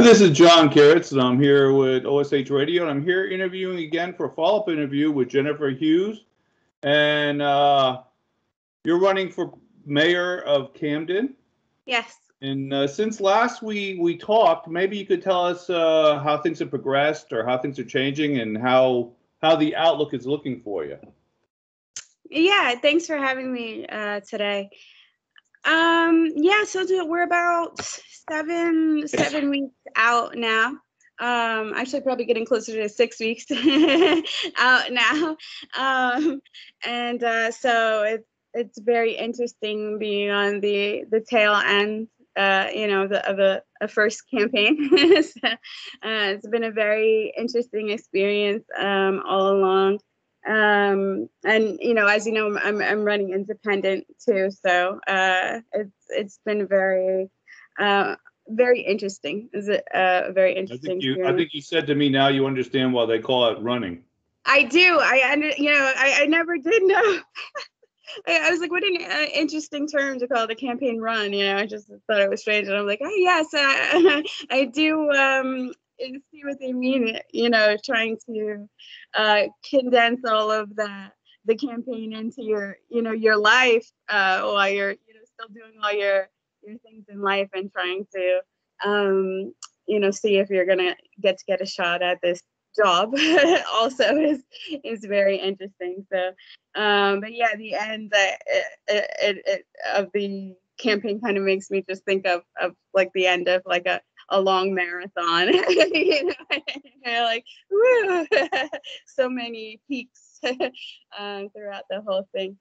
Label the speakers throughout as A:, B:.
A: This is John Carrots, and I'm here with OSH Radio, and I'm here interviewing again for a follow-up interview with Jennifer Huse. And you're running for mayor of Camden.
B: Yes.
A: And since last we talked, maybe you could tell us how things have progressed or how things are changing and how the outlook is looking for you.
B: Yeah, thanks for having me today. So we're about seven weeks out now. Actually probably getting closer to 6 weeks out now. So it's very interesting being on the tail end, of a first campaign. It's been a very interesting experience all along. And as you know, I'm running independent too, so it's been very interesting. Is it a very interesting
A: I think you said to me now you understand why they call it running.
B: I do. I never did know. I was like, what an interesting term to call it, a campaign run. I just thought it was strange, and I'm like, oh yes, I do see what they mean. Trying to condense all of the campaign into your life while you're still doing all your things in life and trying to see if you're gonna get a shot at this job also is very interesting. So but yeah, the end of the campaign kind of makes me just think of like the end of like a long marathon. Like woo, so many peaks throughout the whole thing.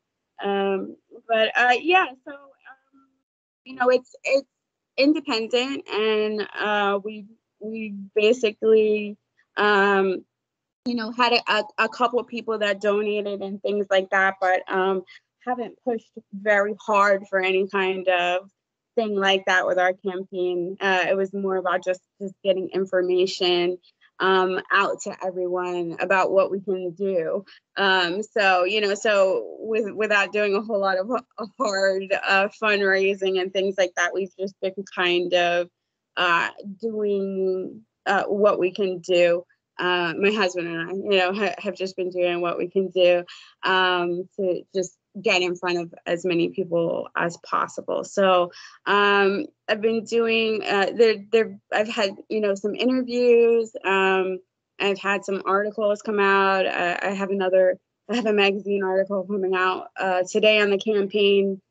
B: It's independent, and we basically had a couple of people that donated and things like that, but haven't pushed very hard for any kind of thing like that with our campaign. It was more about just getting information out to everyone about what we can do. So without doing a whole lot of hard fundraising and things like that, we've just been kind of doing what we can do. My husband and I, have just been doing what we can do to just get in front of as many people as possible. So I've been doing I've had some interviews. I've had some articles come out. I have a magazine article coming out today on the campaign,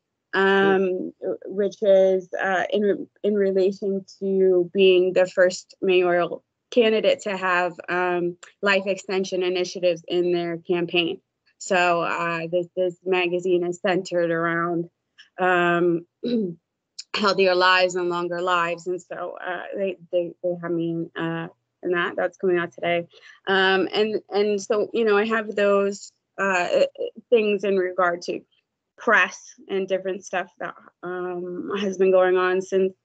B: which is in relation to being the first mayoral candidate to have life extension initiatives in their campaign. So this magazine is centered around healthier lives and longer lives, and so they have me in that's coming out today. And so I have those things in regard to press and different stuff that has been going on since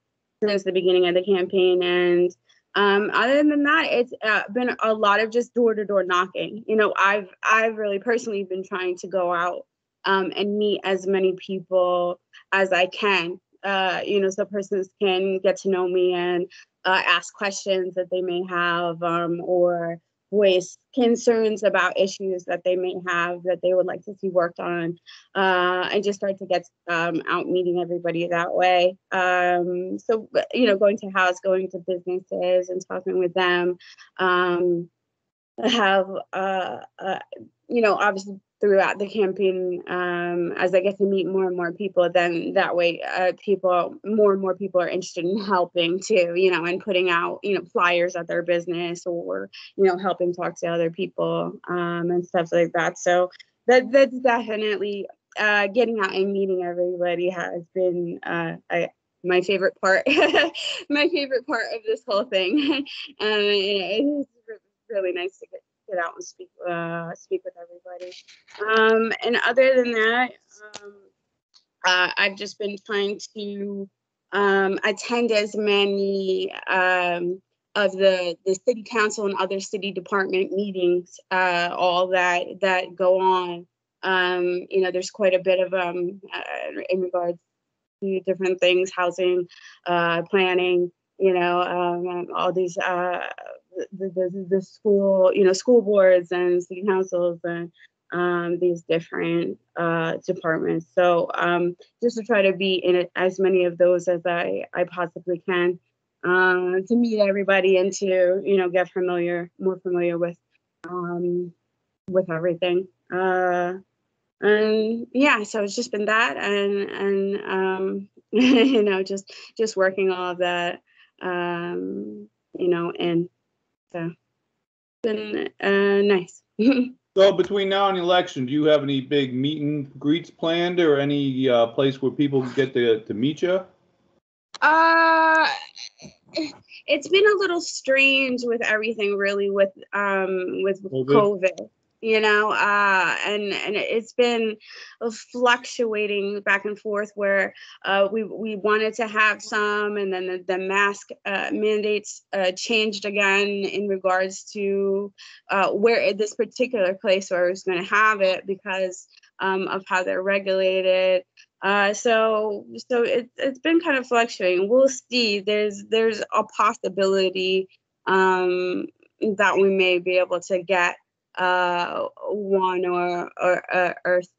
B: the beginning of the campaign. And other than that, it's been a lot of just door-to-door knocking. I've really personally been trying to go out and meet as many people as I can, so persons can get to know me and ask questions that they may have, or voice concerns about issues that they may have that they would like to see worked on, and just start to get out meeting everybody that way. So going to Huse, going to businesses and talking with them. I have obviously throughout the campaign, as I get to meet more and more people, then that way more and more people are interested in helping too, and putting out, flyers at their business, or, helping talk to other people and stuff like that. So that's definitely getting out and meeting everybody has been my favorite part, my favorite part of this whole thing. It is really nice to get out and speak with everybody. And other than that, I've just been trying to attend as many of the city council and other city department meetings, all that go on. There's quite a bit of in regards to different things, housing, planning, all these the school, school boards and city councils and these different departments. So just to try to be in as many of those as I possibly can, to meet everybody and to get more familiar with everything. And yeah, so it's just been that, and just working all of that, and so it's been nice.
A: So between now and the election, do you have any big meet and greets planned, or any place where people can get to meet you?
B: It's been a little strange with everything, really, with COVID, and it's been fluctuating back and forth, where we wanted to have some, and then the mask mandates changed again in regards to where this particular place where I was going to have it, because of how they're regulated. So it's been kind of fluctuating. We'll see. There's a possibility that we may be able to get one or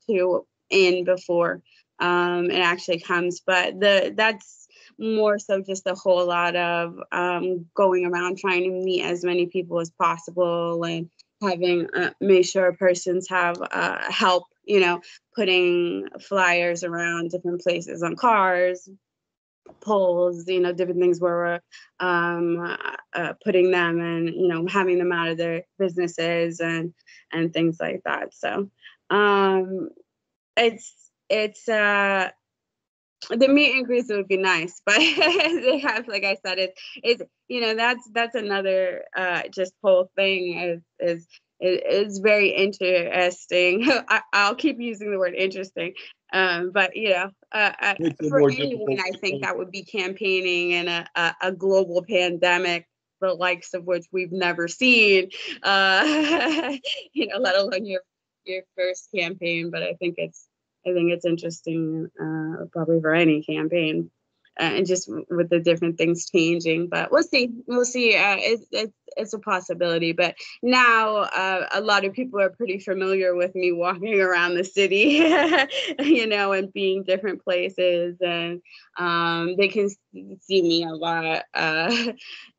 B: two in before it actually comes, but that's more so just a whole lot of going around trying to meet as many people as possible, and having make sure persons have help, putting flyers around different places on cars, poles, different things where we're putting them, and having them out of their businesses and things like that. So it's the meet and greets would be nice, but they have, like I said, it's that's another just whole thing is very interesting. I'll keep using the word interesting, but for anyone, I think that would be campaigning in a global pandemic, the likes of which we've never seen, let alone your first campaign. But I think it's interesting, probably for any campaign, and just with the different things changing. But we'll see. It's a possibility. But now a lot of people are pretty familiar with me walking around the city, and being different places, and they can see me a lot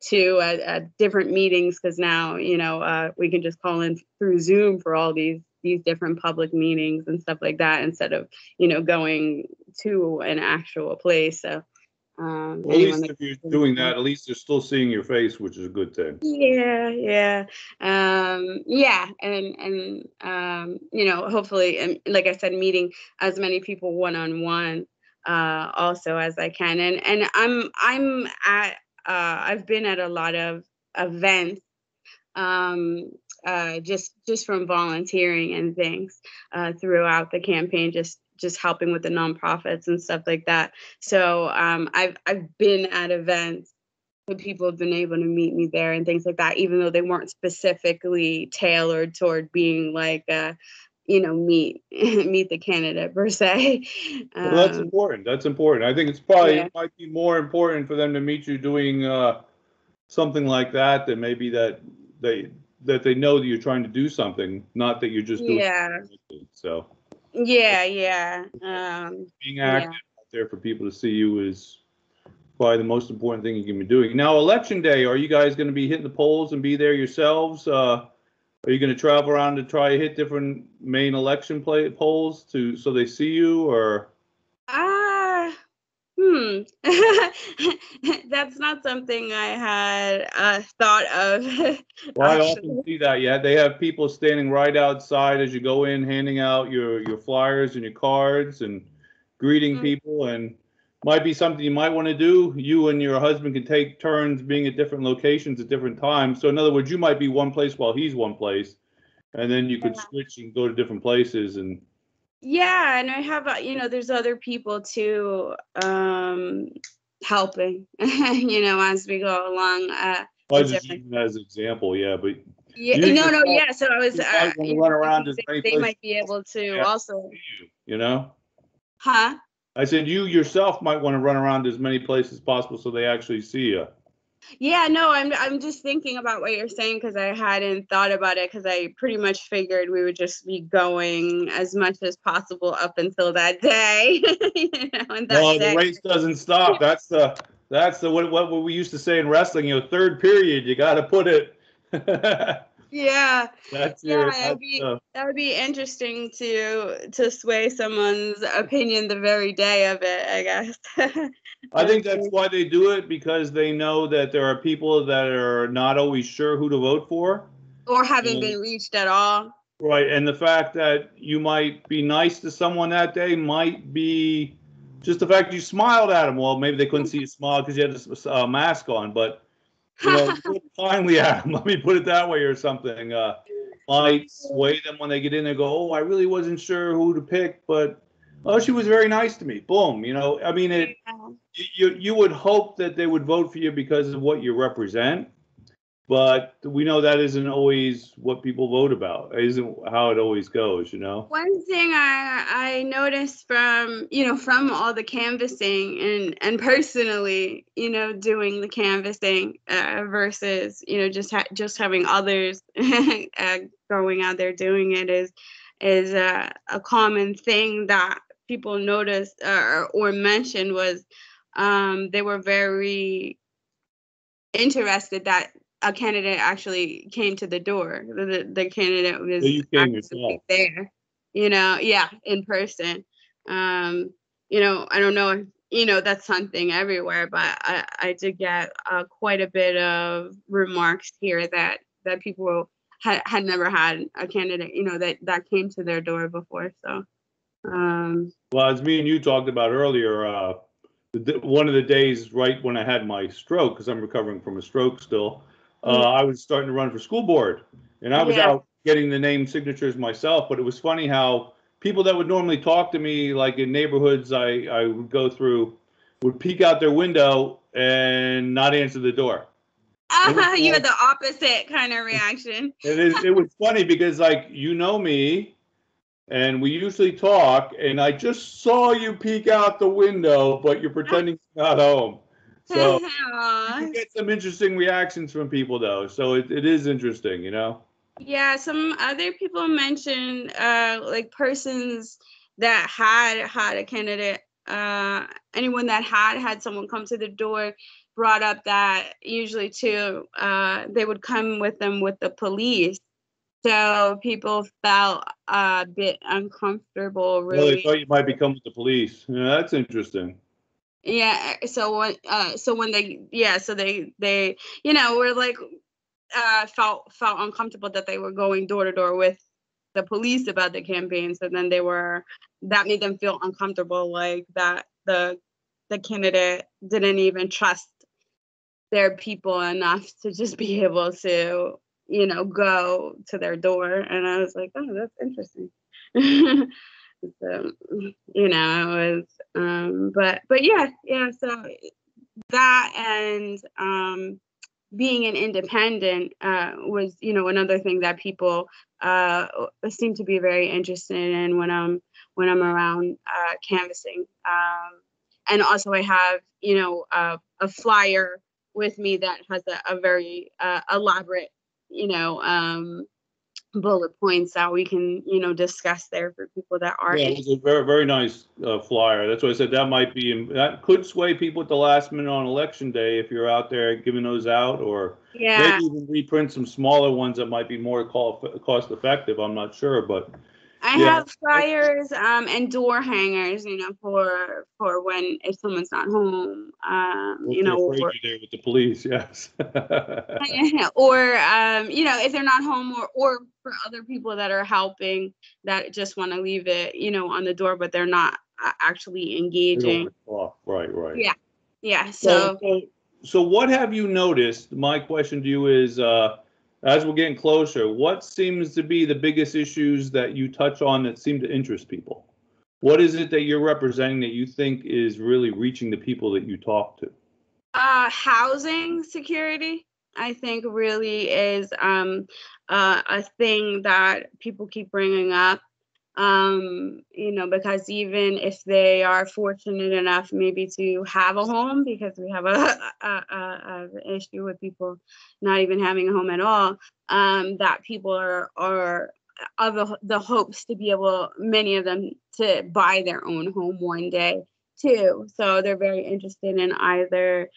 B: too at different meetings, because now we can just call in through Zoom for all these different public meetings and stuff like that, instead of going to an actual place. So
A: at least if you're doing that, at least they're still seeing your face, which is a good thing.
B: Yeah. And hopefully, and like I said, meeting as many people one-on-one also as I can. And I'm at I've been at a lot of events, just from volunteering and things throughout the campaign, just helping with the nonprofits and stuff like that. So I've been at events where people have been able to meet me there and things like that, even though they weren't specifically tailored toward being like meet the candidate per se.
A: Well, that's important. That's important. I think it might be more important for them to meet you doing something like that than maybe that they know that you're trying to do something, not that you're just doing it. So being active out there for people to see you is probably the most important thing you can be doing. Now, election day, are you guys going to be hitting the polls and be there yourselves? Are you going to travel around to try to hit different main election polls so they see you, or?
B: That's not something I had thought of.
A: Well, I often see that. Yeah, they have people standing right outside as you go in, handing out your flyers and your cards and greeting people, and might be something you might want to do. You and your husband can take turns being at different locations at different times. So in other words, you might be one place while he's one place, and then you could switch and go to different places. And
B: yeah, and I have there's other people too helping as we go along.
A: I was just using that as an example, yeah, but
B: yeah. So I was
A: run around as many
B: they might be able to also,
A: Huh? I said you yourself might want to run around as many places as possible so they actually see you.
B: Yeah, no, I'm just thinking about what you're saying because I hadn't thought about it because I pretty much figured we would just be going as much as possible up until that day, and that
A: No, the
B: day.
A: race doesn't stop. That's the what we used to say in wrestling. Third period, you got to put it.
B: Yeah,
A: That's
B: yeah,
A: your.
B: that'd be that would be interesting to sway someone's opinion the very day of it, I guess.
A: I think that's why they do it, because they know that there are people that are not always sure who to vote for.
B: Or haven't
A: And,
B: been reached at all.
A: right, and the fact that you might be nice to someone that day might be just the fact you smiled at them. Well, maybe they couldn't see you smile because you had a mask on, but you look kindly at them. Let me put it that way, or something. Might sway them when they get in there. Go, oh, I really wasn't sure who to pick, but oh, she was very nice to me. Boom. I mean, you would hope that they would vote for you because of what you represent, but we know that isn't always what people vote about. It isn't how it always goes.
B: One thing I noticed from all the canvassing and personally, doing the canvassing versus just having others going out there doing it is a common thing that people noticed or mentioned was they were very interested that a candidate actually came to the door. The candidate
A: So
B: was
A: you came
B: actually
A: yourself.
B: there, yeah, in person. I don't know if, that's something everywhere, but I did get quite a bit of remarks here that people had never had a candidate, that came to their door before. So,
A: Well, as me and you talked about earlier, one of the days right when I had my stroke, because I'm recovering from a stroke still, I was starting to run for school board, and I was
B: yeah.
A: out getting the name signatures myself. But it was funny how people that would normally talk to me, like in neighborhoods I would go through, would peek out their window and not answer the door.
B: You had the opposite kind of reaction.
A: It was funny because, like, me, and we usually talk, and I just saw you peek out the window, but you're pretending you're not home. So you can get some interesting reactions from people, though. So it is interesting.
B: Yeah, some other people mentioned like persons that had a candidate, anyone that had someone come to the door brought up that usually too they would come with them with the police. So people felt a bit uncomfortable,
A: Well, they
B: really.
A: thought you might be coming with the police. Yeah, that's interesting.
B: Yeah, so when they were like felt uncomfortable that they were going door to door with the police about the campaign. So then that made them feel uncomfortable, like that the candidate didn't even trust their people enough to just be able to, go to their door. And I was like, oh, that's interesting. So, it was, but yeah. So that and being an independent was, another thing that people seem to be very interested in when I'm around canvassing. And also, I have, a flyer with me that has a very elaborate, bullet points that we can, discuss there for people that are
A: Yeah, it was a very, very nice flyer. That's why I said that could sway people at the last minute on election day if you're out there giving those out, or
B: yeah.
A: maybe even reprint some smaller ones that might be more cost effective. I'm not sure, but
B: I
A: yeah.
B: have flyers and door hangers, for when if someone's not home,
A: They're afraid you're there with the police. Yes.
B: or if they're not home, or for other people that are helping that just want to leave it, on the door, but they're not actually
A: They don't
B: engaging.
A: want to talk. Right.
B: Yeah.
A: So what have you noticed? My question to you is, as we're getting closer, what seems to be the biggest issues that you touch on that seem to interest people? What is it that you're representing that you think is really reaching the people that you talk to?
B: Housing security, I think, really is a thing that people keep bringing up. because even if they are fortunate enough maybe to have a home, because we have an issue with people not even having a home at all, that people are of the hopes to be able, many of them, to buy their own home one day too. So they're very interested in either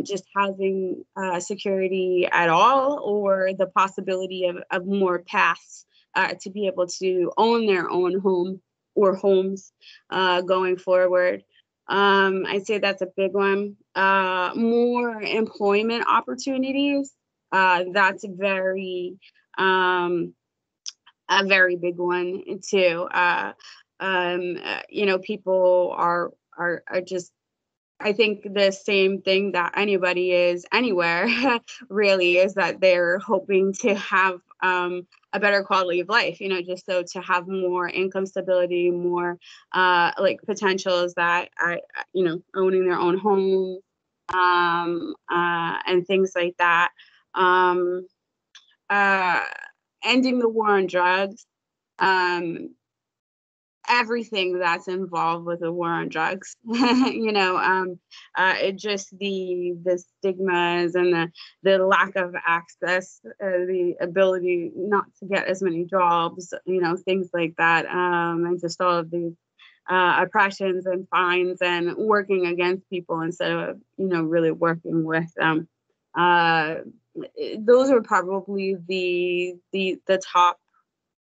B: just housing security at all, or the possibility of more paths to be able to own their own home or homes going forward. I'd say that's a big one. More employment opportunities. That's a very big one too. People are just, I think the same thing that anybody is anywhere really, is that they're hoping to have a better quality of life, just so to have more income stability, more like potentials that owning their own home, and things like that. Ending the war on drugs, everything that's involved with the war on drugs, it just the stigmas and the lack of access, the ability not to get as many jobs, things like that, and just all of these oppressions and fines and working against people instead of, really working with them. Those are probably the top,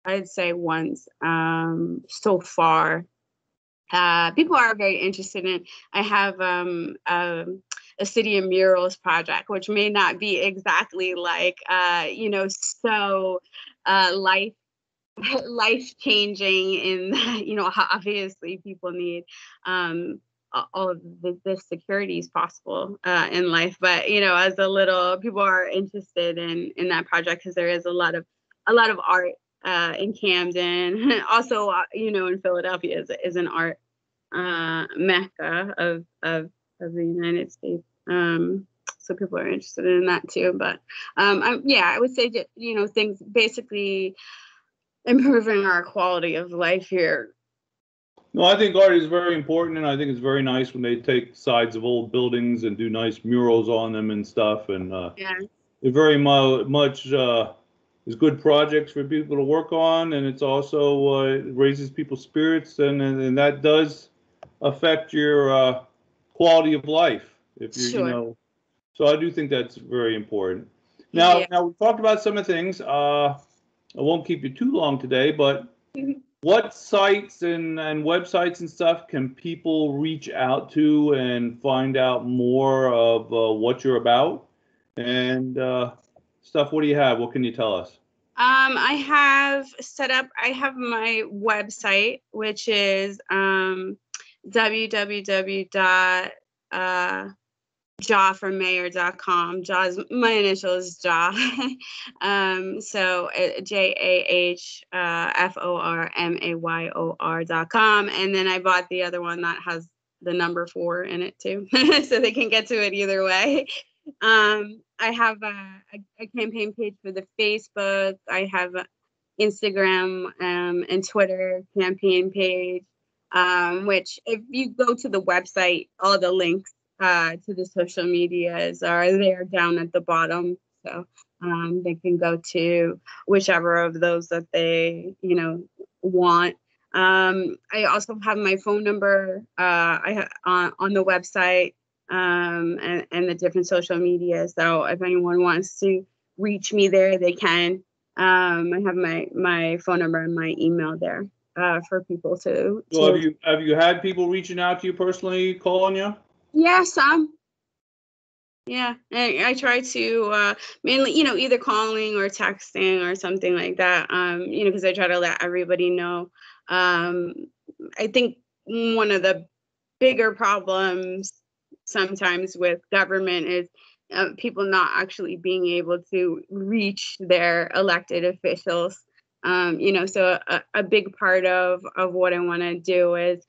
B: I'd say, ones so far. People are very interested in. I have a city of murals project, which may not be exactly like so life changing in obviously people need all of the securities possible in life, but as a little, people are interested in that project because there is a lot of art in Camden. Also, in Philadelphia is an art mecca of the United States. So people are interested in that too. But I would say that, things basically improving our quality of life here.
A: No, I think art is very important, and I think it's very nice when they take sides of old buildings and do nice murals on them and stuff. And it very much is good projects for people to work on, and it's also raises people's spirits, and that does affect your quality of life. If you
B: Sure.
A: So I do think that's very important. Now we talked about some of the things. I won't keep you too long today, but what sites and websites and stuff can people reach out to and find out more of what you're about and stuff? What do you have? What can you tell us?
B: I have my website, which is www.jahformayor.com. Jah's my initial is Jah. So JAHFORMAYOR.com. And then I bought the other one that has the number 4 in it too, so they can get to it either way. I have a campaign page for the Facebook. I have Instagram and Twitter campaign page, which if you go to the website, all the links to the social medias are there down at the bottom. So they can go to whichever of those that they, want. I also have my phone number on the website and the different social media. So if anyone wants to reach me there, they can. I have my phone number and my email there for people to.
A: So have you had people reaching out to you personally, calling you?
B: Yeah, some. Yeah, I try to mainly, either calling or texting or something like that. Because I try to let everybody know. I think one of the bigger problems sometimes with government is people not actually being able to reach their elected officials. So a big part of what I want to do is,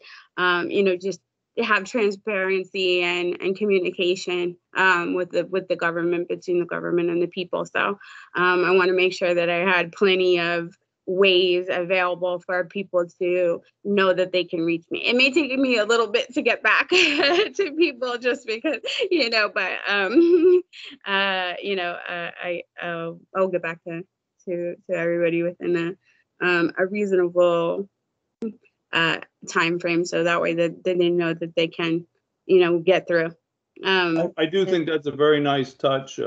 B: just have transparency and communication with the government, between the government and the people. So I want to make sure that I had plenty of ways available for people to know that they can reach me. It may take me a little bit to get back to people just because, but I'll get back to everybody within a reasonable time frame, so that way that they know that they can, get through.
A: I do think that's a very nice touch.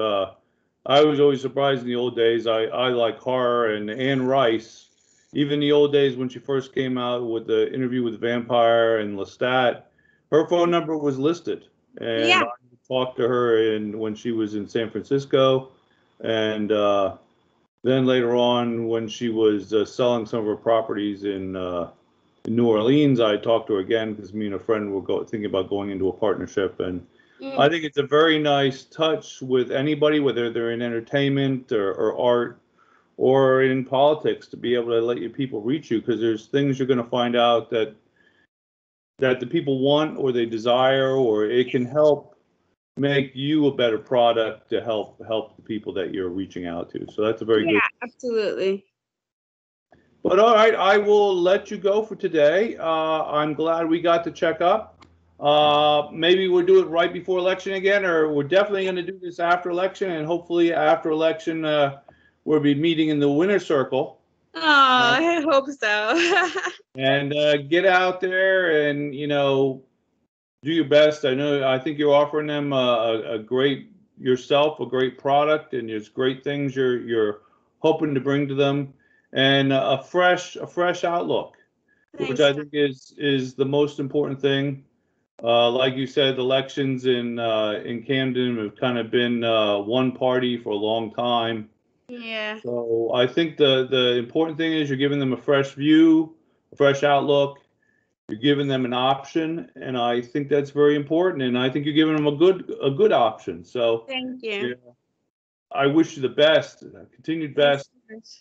A: I was always surprised in the old days. I like horror, and Anne Rice, even the old days when she first came out with the Interview with the Vampire and Lestat, her phone number was listed, and
B: Yeah.
A: I talked to her when she was in San Francisco, and then later on when she was selling some of her properties in New Orleans, I talked to her again because me and a friend were thinking about going into a partnership, and I think it's a very nice touch with anybody, whether they're in entertainment or art or in politics, to be able to let your people reach you, because there's things you're going to find out that the people want or they desire, or it can help make you a better product to help the people that you're reaching out to. So that's a very good.
B: Yeah, absolutely.
A: But all right, I will let you go for today. I'm glad we got to check up. Maybe we'll do it right before election again, or we're definitely going to do this after election, and hopefully after election we'll be meeting in the winner's circle.
B: Oh, I hope so.
A: And get out there and do your best. I think you're offering them a great product, and there's great things you're hoping to bring to them, and a fresh outlook.
B: Thanks.
A: Which I think is the most important thing. Like you said, elections in Camden have kind of been one party for a long time.
B: Yeah.
A: So I think the important thing is you're giving them a fresh view, a fresh outlook. You're giving them an option, and I think that's very important. And I think you're giving them a good option. So
B: thank you.
A: Yeah, I wish you the best, continued best,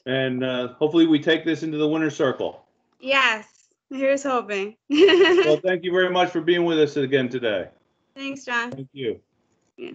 A: and hopefully we take this into the winner's circle.
B: Yes, here's hoping.
A: Well, thank you very much for being with us again today.
B: Thanks, John.
A: Thank you.
B: Yeah.